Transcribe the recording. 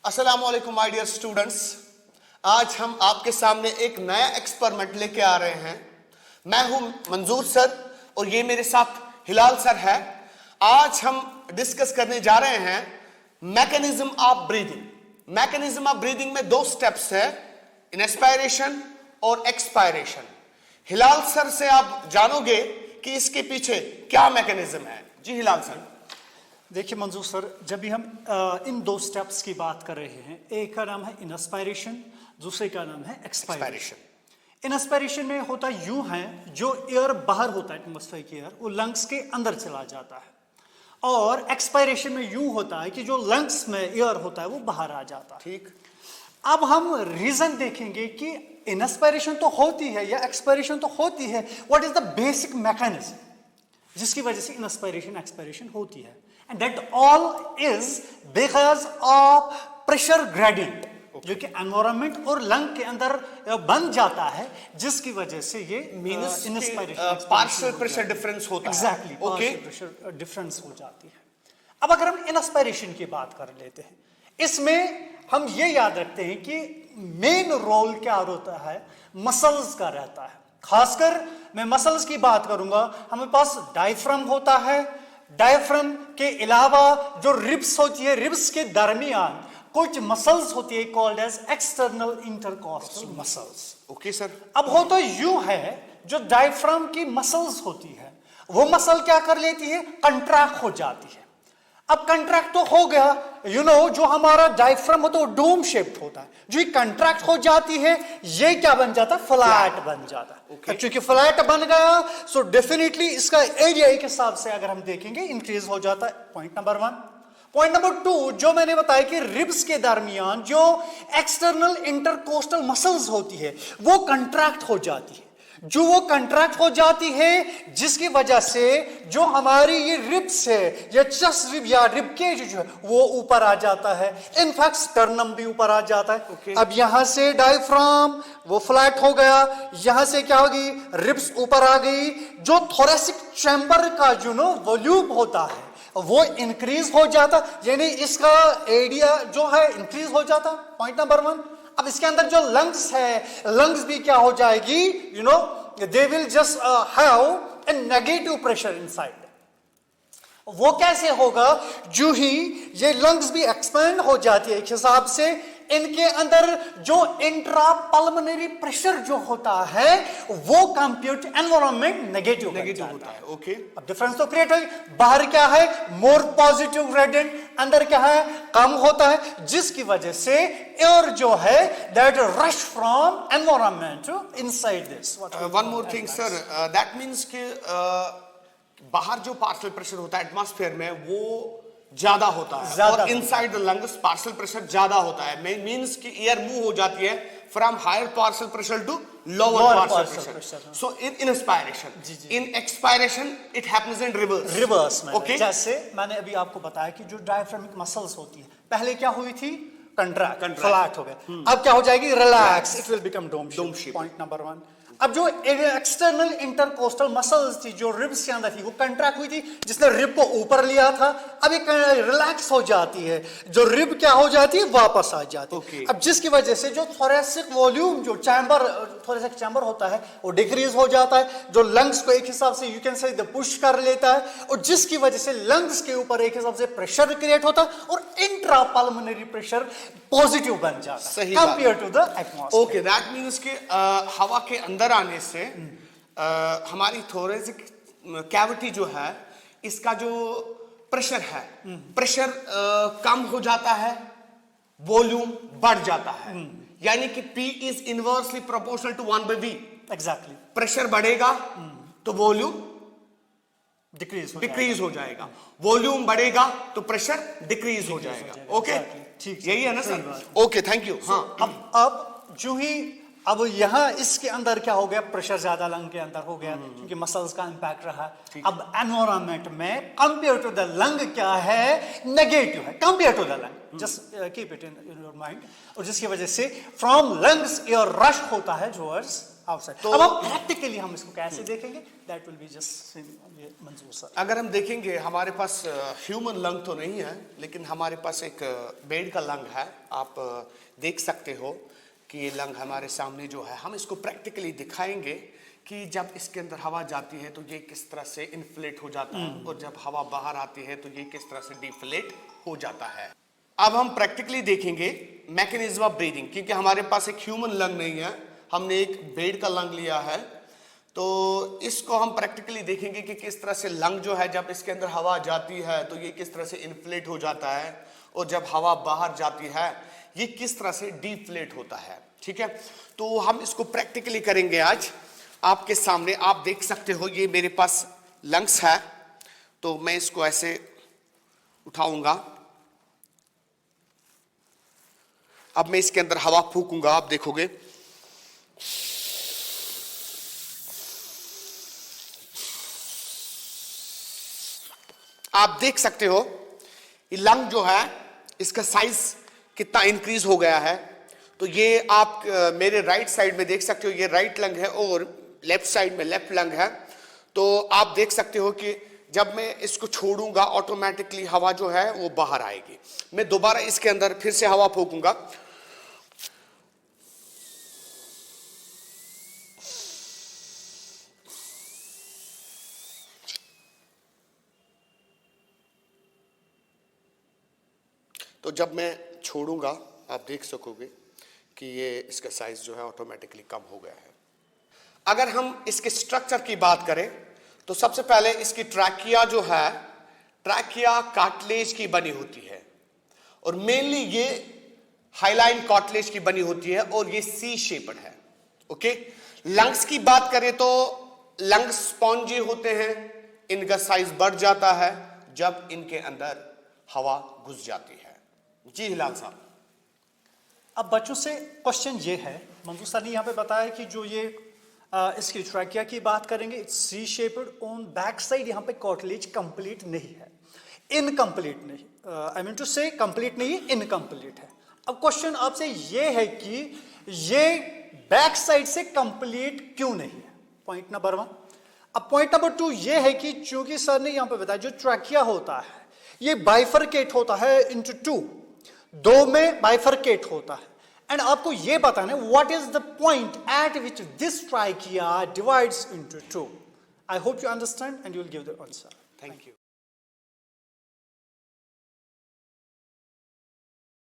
अस्सलाम वालेकुम my dear students. आज हम आपके सामने एक नया एक्सपेरिमेंट लेके आ रहे हैं। मैं हूं मंजूर सर और ये मेरे साथ हिलाल सर है। आज हम डिस्कस करने जा रहे हैं mechanism of breathing. Mechanism of breathing में दो स्टेप्स है, इंस्पायरेशन और एक्सपायरेशन। हिलाल सर से आप जानोगे कि इसके पीछे क्या मैकेनिज्म है। जी हिलाल सर। देखिए मंजूर सर, जब भी हम इन दो स्टेप्स की बात कर रहे हैं, एक का नाम है इंस्पायरेशन, दूसरे का नाम है एक्सपायरेशन। इंस्पायरेशन में होता यूं है, जो एयर बाहर होता है, एटमॉस्फेयर की एयर, वो लंग्स के अंदर चला जाता है। और एक्सपायरेशन में यूं होता है कि जो लंग्स में एयर होता है वो बाहर आ जाता है। ठीक। अब हम रीजन देखेंगे कि इंस्पायरेशन तो होती है या एक्सपायरेशन तो होती है, what is the basic mechanism जिसकी वजह से इंस्पायरेशन एक्सपायरेशन होती है। And that all is because of pressure gradient, जो कि एनवायरनमेंट और लंग के अंदर बन जाता है, जिसकी वजह से ये इंस्पायरेशन पार्शियल प्रेशर डिफरेंस होता है। एग्जैक्टली, ओके, प्रेशर डिफरेंस हो जाती है। अब अगर हम इंस्पायरेशन की बात कर लेते हैं, इसमें हम ये याद रखते हैं कि मेन रोल क्या होता है, मसल्स का रहता है। खासकर मैं मसल्स की बात करूंगा, हमारे पास डायफ्राम होता है। डायफ्राम के अलावा जो रिब्स होती है, रिब्स के दरमियान कुछ मसल्स होती है called as external intercostal muscles. Okay sir. अब हो तो यूं है, जो डायफ्राम की मसल्स होती है वो मसल क्या कर लेती है, कंट्रैक्ट हो जाती है। अब कंट्रैक्ट तो हो गया, जो हमारा डायफ्राम होता है वो डोम शेप्ड होता है। जो ये कंट्रैक्ट हो जाती है, ये क्या बन जाता है, फ्लैट बन जाता है। Okay. क्योंकि फ्लैट बन गया, सो डेफिनेटली इसका एरिया के हिसाब से अगर हम देखेंगे इंक्रीज हो जाता है। Point number 1। पॉइंट नंबर 2, जो मैंने बताया कि रिब्स के दरमियान जो एक्सटर्नल इंटरकोस्टल मसल्स होती है वो कंट्रैक्ट हो जाती है। जो वो कंट्रैक्ट हो जाती है, जिसकी वजह से जो हमारी ये रिब्स है या चेस्ट रिब या रिब केज जो है वो ऊपर आ जाता है। इनफैक्ट स्टर्नम भी ऊपर आ जाता है। Okay. अब यहां से डायफ्राम वो फ्लैट हो गया, यहां से क्या होगी, रिब्स ऊपर आ गई। जो थोरेसिक चैम्बर का जो वॉल्यूम होता है वो इंक्रीज हो जाता, यानी इसका एरिया जो है इंक्रीज हो जाता। Point number 1। अब इसके अंदर जो लंग्स है, लंग्स भी क्या हो जाएगी, they will just have a negative pressure inside. वो कैसे होगा, जो ही ये लंग्स भी एक्सपेंड हो जाती है एक हिसाब से, इनके अंदर जो इंट्रा पल्मोनरी प्रेशर जो होता है वो कंपेयर टू एनवायरनमेंट नेगेटिव होता है। ओके। अब डिफरेंस तो क्रिएट हो, बाहर क्या है मोर पॉजिटिव ग्रेडियंट, अंदर क्या है कम होता है, जिसकी वजह से एयर जो है that rush from environment to inside this. One more thing sir, that means कि बाहर जो पार्शियल प्रेशर होता है एटमॉस्फेयर में वो ज्यादा होता है और inside the lungs partial pressure ज्यादा होता है। मींस कि एयर मूव हो जाती है from higher partial pressure to lower partial pressure. So in inspiration, in expiration it happens in reverse में। ओके, जैसे मैंने अभी आपको बताया कि जो डायफ्रामिक मसल्स होती है, पहले क्या हुई थी, कंट्रैक्ट, फ्लैट हो गया। अब क्या हो जाएगी, relax, it will become dome shape. Point number 1। अब जो एक्सटर्नल इंटरकोस्टल मसल्स थी जो रिब्स के अंदर थी वो कंट्रैक्ट हुई थी, जिसने रिब को ऊपर लिया था। अब एक रिलैक्स हो जाती है, जो रिब क्या हो जाती है, वापस आ जाती है। Okay. अब जिसकी वजह से जो थोरेसिक वॉल्यूम, जो चैम्बर, थोरेसिक चैम्बर होता है वो डिक्रीज हो जाता है, जो लंग्स को एक हिसाब से यू कैन से पुश कर लेता है, और जिसकी वजह से लंग्स के ऊपर एक हिसाब से प्रेशर क्रिएट होता है और इंट्रा पल्मोनरी प्रेशर पॉजिटिव बन जाता है compare to the atmosphere. Okay, that means कि हवा के अंदर आने से हमारी थोरेसिक कैविटी जो है, इसका जो प्रेशर है, प्रेशर कम हो जाता है, वॉल्यूम बढ़ जाता है। यानी कि P is inversely proportional to 1/V। Exactly, pressure बढ़ेगा तो वॉल्यूम डिक्रीज हो जाएगा, वॉल्यूम बढ़ेगा तो प्रेशर डिक्रीज हो जाएगा। ओके, ठीक, यही है ना सर? Okay, thank you. हाँ, अब जो ही अब यहाँ इसके अंदर क्या हो गया, प्रेशर ज्यादा लंग के अंदर हो गया क्योंकि मसल्स का इंपैक्ट रहा। अब एनवायरनमेंट में कंपेयर टू द लंग क्या है, नेगेटिव है compare to the lung. Just keep it in your mind. और जिसकी वजह से फ्रॉम लंग्स एयर रश होता है टुवर्ड्स आउटसाइड। अब हम प्रैक्टिकली हम इसको कैसे देखेंगे, दैट विल बी जस्ट मंजूर सर। अगर हम देखेंगे हमारे पास ह्यूमन लंग तो नहीं है, लेकिन हमारे पास एक बेड का लंग है। आप देख सकते हो कि ये लंग हमारे सामने जो है, हम इसको प्रैक्टिकली दिखाएंगे कि जब इसके अंदर हवा जाती है तो ये किस तरह से इन्फ्लेट हो जाता है, और जब हवा बाहर आती है तो ये किस तरह से डिफ्लेट हो जाता है। अब हम प्रैक्टिकली देखेंगे मैकेनिज्म ऑफ ब्रीदिंग, क्योंकि हमारे पास एक ह्यूमन लंग नहीं है, हमने एक बेड का लंग लिया है। तो इसको हम प्रैक्टिकली देखेंगे कि किस तरह से लंग जो है, जब इसके अंदर हवा जाती है तो ये किस तरह से इन्फ्लेट हो जाता है, और जब हवा बाहर जाती है ये किस तरह से डिफ्लेट होता है। ठीक है, तो हम इसको प्रैक्टिकली करेंगे आज आपके सामने। आप देख सकते हो ये मेरे पास लंग्स है, तो मैं इसको ऐसे उठाऊंगा। अब मैं इसके अंदर हवा फूकूंगा, आप देखोगे आप देख सकते हो ये लंग जो है इसका साइज कितना इंक्रीज हो गया है। तो ये आप मेरे राइट साइड में देख सकते हो, ये राइट लंग है और लेफ्ट साइड में लेफ्ट लंग है। तो आप देख सकते हो कि जब मैं इसको छोड़ूंगा ऑटोमेटिकली हवा जो है वो बाहर आएगी। मैं दोबारा इसके अंदर फिर से हवा फूकूंगा, तो जब मैं छोड़ूंगा आप देख सकोगे कि ये इसका साइज जो है ऑटोमेटिकली कम हो गया है। अगर हम इसके स्ट्रक्चर की बात करें तो सबसे पहले इसकी ट्रैकिया जो है, ट्रैकिया कार्टिलेज की बनी होती है, और मेनली ये हाइलाइन कार्टिलेज की बनी होती है, और ये सी शेप्ड है। ओके, लंग्स की बात करें तो लंग्स स्पॉन्जी होते हैं, इनका साइज बढ़ जाता है जब इनके अंदर हवा घुस जाती है। जी हिलाल साहब। अब बच्चों से क्वेश्चन ये है, मंजूर सर ने यहाँ पे बताया कि जो ये इसकी ट्रैकिया की बात करेंगे, it's C shaped, on back side यहाँ पे कार्टिलेज कंप्लीट नहीं है, इनकम्प्लीट नहीं, I mean to say complete नहीं है, इनकम्प्लीट है। अब क्वेश्चन आपसे ये है कि ये बैक साइड से कंप्लीट क्यों नहीं है, पॉइंट नंबर 1। अब पॉइंट नंबर 2 ये है कि चूंकि सर ने यहाँ पे बताया जो ट्रैकिया होता है ये बाइफरकेट होता है इनटू 2, दो में बाइफरकेट होता है। एंड आपको ये बताना है what is the point eight which this trachea divides into 2। I hope you understand and you will give the answer. Thank you.